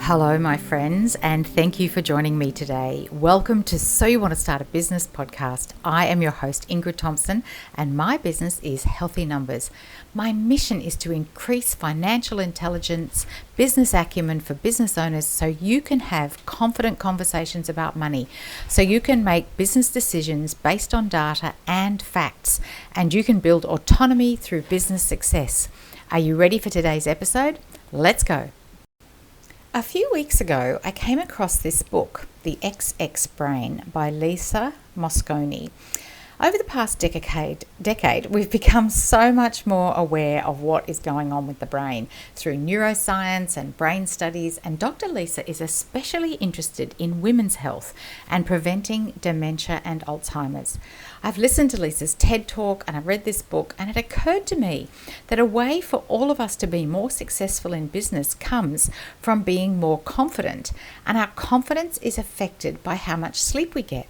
Hello, my friends, and thank you for joining me today. Welcome to So You Want to Start a Business podcast. I am your host, Ingrid Thompson, and my business is Healthy Numbers. My mission is to increase financial intelligence, business acumen for business owners so you can have confident conversations about money, so you can make business decisions based on data and facts, and you can build autonomy through business success. Are you ready for today's episode? Let's go. A few weeks ago, I came across this book, The XX Brain by Lisa Mosconi. Over the past decade, we've become so much more aware of what is going on with the brain through neuroscience and brain studies, and Dr. Lisa is especially interested in women's health and preventing dementia and Alzheimer's. I've listened to Lisa's TED Talk and I've read this book, and it occurred to me that a way for all of us to be more successful in business comes from being more confident, and our confidence is affected by how much sleep we get.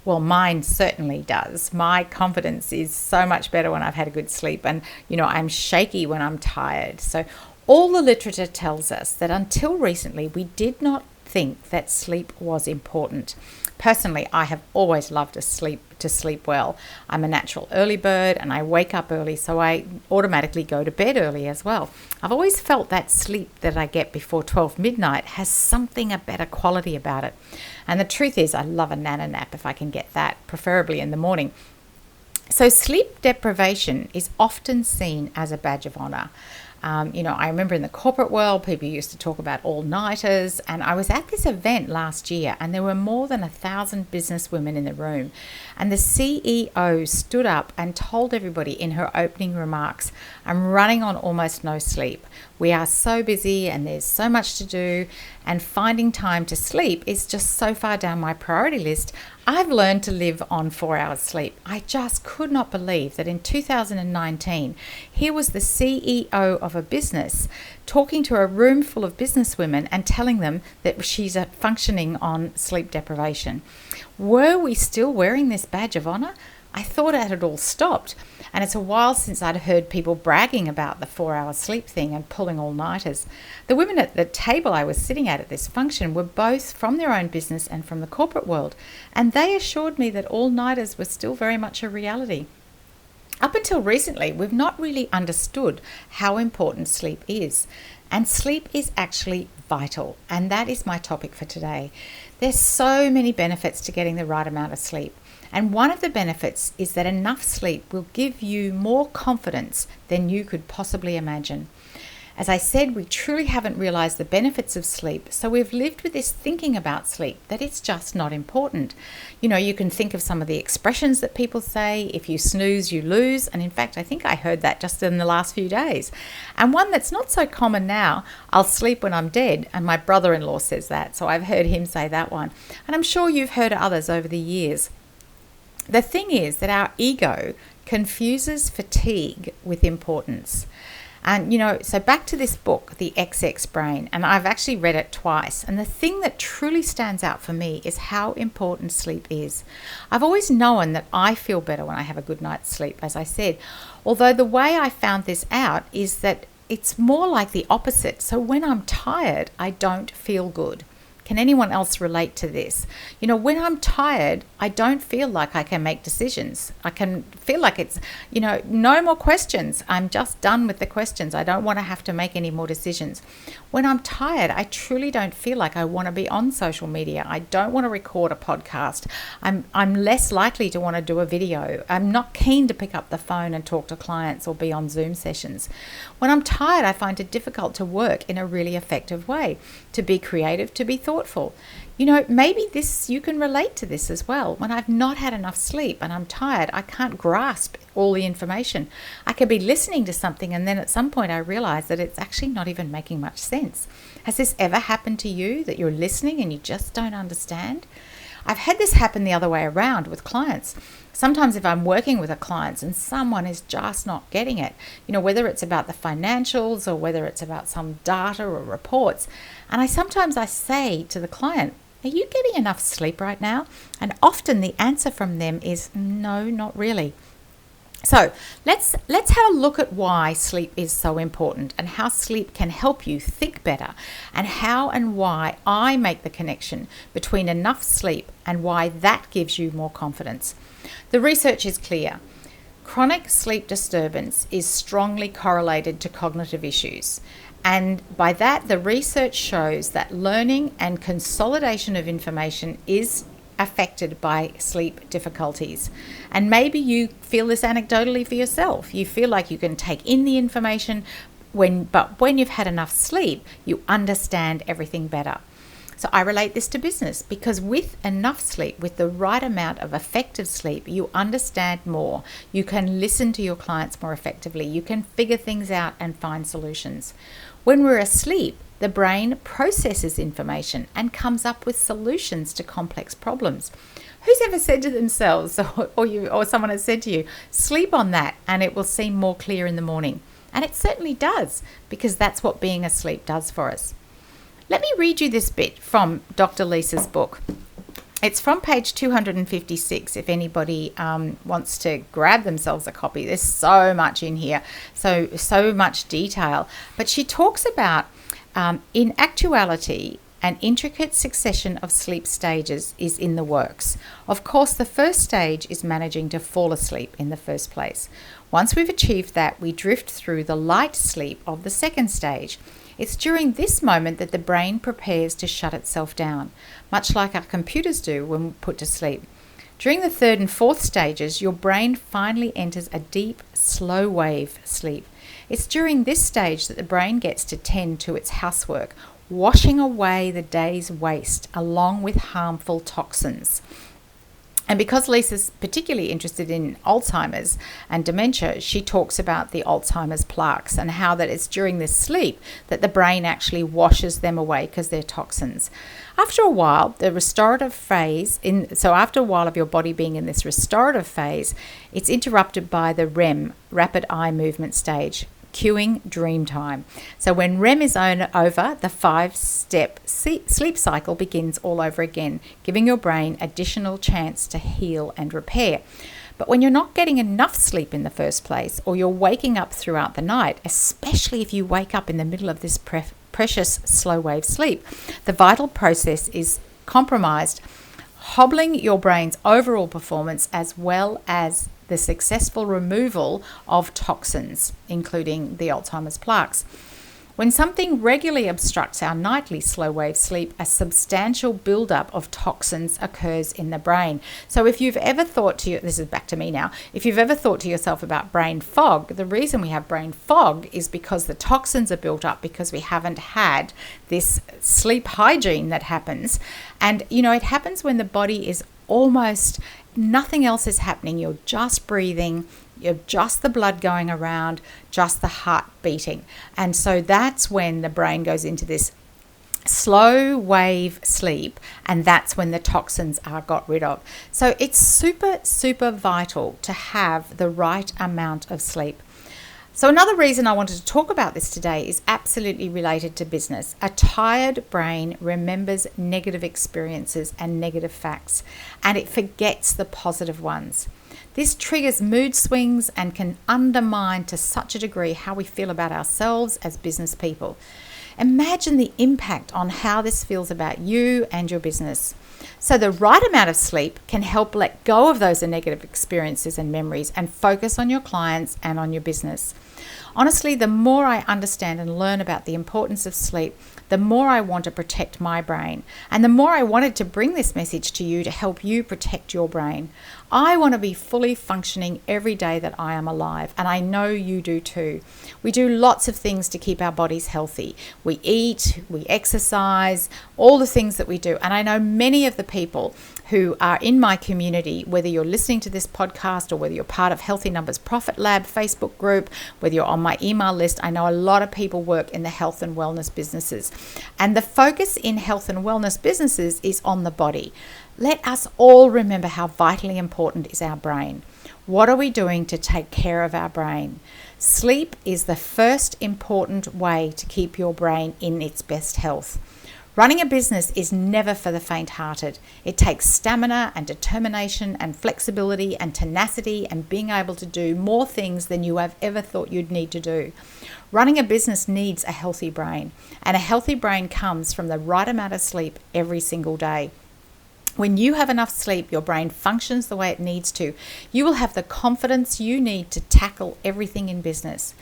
Well, mine certainly does. My confidence is so much better when I've had a good sleep, and I'm shaky when I'm tired. So all the literature tells us that until recently we did not think that sleep was important. Personally, I have always loved to sleep well. I'm a natural early bird and I wake up early, so I automatically go to bed early as well. I've always felt that sleep that I get before 12 midnight has something, a better quality about it. And the truth is, I love a nana nap if I can get that, preferably in the morning. So sleep deprivation is often seen as a badge of honor. I remember in the corporate world, people used to talk about all-nighters, and I was at this event last year and there were more than 1,000 business women in the room. And the CEO stood up and told everybody in her opening remarks, "I'm running on almost no sleep. We are so busy and there's so much to do, and finding time to sleep is just so far down my priority list. I've learned to live on 4 hours sleep." I just could not believe that in 2019, here was the CEO of a business talking to a room full of business women and telling them that she's functioning on sleep deprivation. Were we still wearing this badge of honor? I thought it had all stopped. And it's a while since I'd heard people bragging about the 4-hour sleep thing and pulling all-nighters. The women at the table I was sitting at this function were both from their own business and from the corporate world, and they assured me that all-nighters were still very much a reality. Up until recently, we've not really understood how important sleep is. And sleep is actually vital, and that is my topic for today. There's so many benefits to getting the right amount of sleep. And one of the benefits is that enough sleep will give you more confidence than you could possibly imagine. As I said, we truly haven't realized the benefits of sleep, so we've lived with this thinking about sleep that it's just not important. You can think of some of the expressions that people say: if you snooze, you lose. And in fact, I think I heard that just in the last few days. And one that's not so common now: I'll sleep when I'm dead. And my brother-in-law says that, so I've heard him say that one. And I'm sure you've heard others over the years. The thing is that our ego confuses fatigue with importance. And, so back to this book, The XX Brain, and I've actually read it twice. And the thing that truly stands out for me is how important sleep is. I've always known that I feel better when I have a good night's sleep, as I said. Although the way I found this out is that it's more like the opposite. So when I'm tired, I don't feel good. Can anyone else relate to this? When I'm tired, I don't feel like I can make decisions. I can feel like it's, no more questions. I'm just done with the questions. I don't want to have to make any more decisions. When I'm tired, I truly don't feel like I want to be on social media. I don't want to record a podcast. I'm less likely to want to do a video. I'm not keen to pick up the phone and talk to clients or be on Zoom sessions. When I'm tired, I find it difficult to work in a really effective way, to be creative, to be thoughtful. Maybe you can relate to this as well. When I've not had enough sleep and I'm tired, I can't grasp all the information. I could be listening to something and then at some point I realize that it's actually not even making much sense. Has this ever happened to you, that you're listening and you just don't understand? I've had this happen the other way around with clients. Sometimes if I'm working with a client and someone is just not getting it, whether it's about the financials or whether it's about some data or reports, and sometimes I say to the client, "Are you getting enough sleep right now?" And often the answer from them is, "No, not really." So let's have a look at why sleep is so important and how sleep can help you think better, and how and why I make the connection between enough sleep and why that gives you more confidence. The research is clear. Chronic sleep disturbance is strongly correlated to cognitive issues. And by that, the research shows that learning and consolidation of information is affected by sleep difficulties. And maybe you feel this anecdotally for yourself. You feel like you can take in the information, but when you've had enough sleep, you understand everything better. So I relate this to business, because with enough sleep, with the right amount of effective sleep, you understand more. You can listen to your clients more effectively. You can figure things out and find solutions. When we're asleep, the brain processes information and comes up with solutions to complex problems. Who's ever said to themselves, or someone has said to you, sleep on that and it will seem more clear in the morning? And it certainly does, because that's what being asleep does for us. Let me read you this bit from Dr. Lisa's book. It's from page 256 if anybody wants to grab themselves a copy. There's so much in here, so much detail. But she talks about, in actuality, an intricate succession of sleep stages is in the works. Of course, the first stage is managing to fall asleep in the first place. Once we've achieved that, we drift through the light sleep of the second stage. It's during this moment that the brain prepares to shut itself down, much like our computers do when put to sleep. During the third and fourth stages, your brain finally enters a deep, slow wave sleep. It's during this stage that the brain gets to tend to its housework, washing away the day's waste along with harmful toxins. And because Lisa's particularly interested in Alzheimer's and dementia, she talks about the Alzheimer's plaques and how that it's during this sleep that the brain actually washes them away because they're toxins. After a while, the restorative phase, after a while of your body being in this restorative phase, it's interrupted by the REM, rapid eye movement stage, cueing dream time. So when REM is over, the 5-step sleep cycle begins all over again, giving your brain additional chance to heal and repair. But when you're not getting enough sleep in the first place, or you're waking up throughout the night, especially if you wake up in the middle of this precious slow wave sleep, the vital process is compromised, hobbling your brain's overall performance as well as the successful removal of toxins, including the Alzheimer's plaques. When something regularly obstructs our nightly slow wave sleep, a substantial buildup of toxins occurs in the brain. So if you've ever thought this is back to me now, if you've ever thought to yourself about brain fog, the reason we have brain fog is because the toxins are built up because we haven't had this sleep hygiene that happens. And, it happens when the body is almost nothing else is happening. You're just breathing, you're just the blood going around, just the heart beating. And so that's when the brain goes into this slow wave sleep, and that's when the toxins are got rid of. So it's super, super vital to have the right amount of sleep. So another reason I wanted to talk about this today is absolutely related to business. A tired brain remembers negative experiences and negative facts, and it forgets the positive ones. This triggers mood swings and can undermine to such a degree how we feel about ourselves as business people. Imagine the impact on how this feels about you and your business. So the right amount of sleep can help let go of those negative experiences and memories and focus on your clients and on your business. Honestly, the more I understand and learn about the importance of sleep, the more I want to protect my brain, and the more I wanted to bring this message to you to help you protect your brain. I want to be fully functioning every day that I am alive, and I know you do too. We do lots of things to keep our bodies healthy. We eat, we exercise, all the things that we do. And I know many of the people who are in my community, whether you're listening to this podcast or whether you're part of Healthy Numbers Profit Lab Facebook group, whether you're on my email list, I know a lot of people work in the health and wellness businesses. And the focus in health and wellness businesses is on the body. Let us all remember how vitally important is our brain. What are we doing to take care of our brain? Sleep is the first important way to keep your brain in its best health. Running a business is never for the faint-hearted. It takes stamina and determination and flexibility and tenacity and being able to do more things than you have ever thought you'd need to do. Running a business needs a healthy brain, and a healthy brain comes from the right amount of sleep every single day. When you have enough sleep, your brain functions the way it needs to. You will have the confidence you need to tackle everything in business.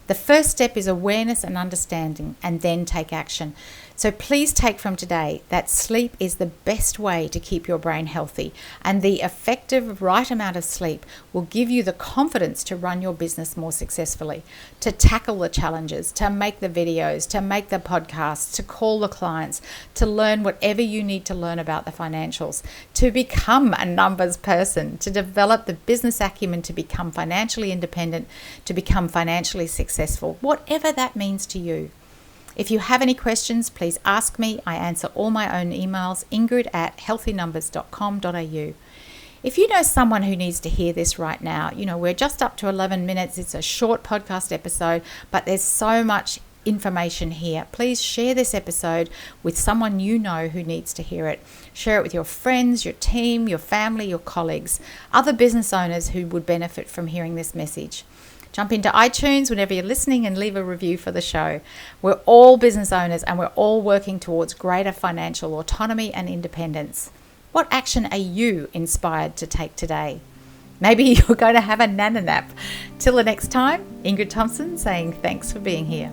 The first step is awareness and understanding, and then take action. So please take from today that sleep is the best way to keep your brain healthy, and the effective right amount of sleep will give you the confidence to run your business more successfully, to tackle the challenges, to make the videos, to make the podcasts, to call the clients, to learn whatever you need to learn about the financials, to become a numbers person, to develop the business acumen to become financially independent, to become financially successful, whatever that means to you. If you have any questions, please ask me. I answer all my own emails, ingrid@healthynumbers.com.au. If you know someone who needs to hear this right now, we're just up to 11 minutes. It's a short podcast episode, but there's so much information here. Please share this episode with someone you know who needs to hear it. Share it with your friends, your team, your family, your colleagues, other business owners who would benefit from hearing this message. Jump into iTunes whenever you're listening and leave a review for the show. We're all business owners and we're all working towards greater financial autonomy and independence. What action are you inspired to take today? Maybe you're going to have a nana nap. Till the next time, Ingrid Thompson saying thanks for being here.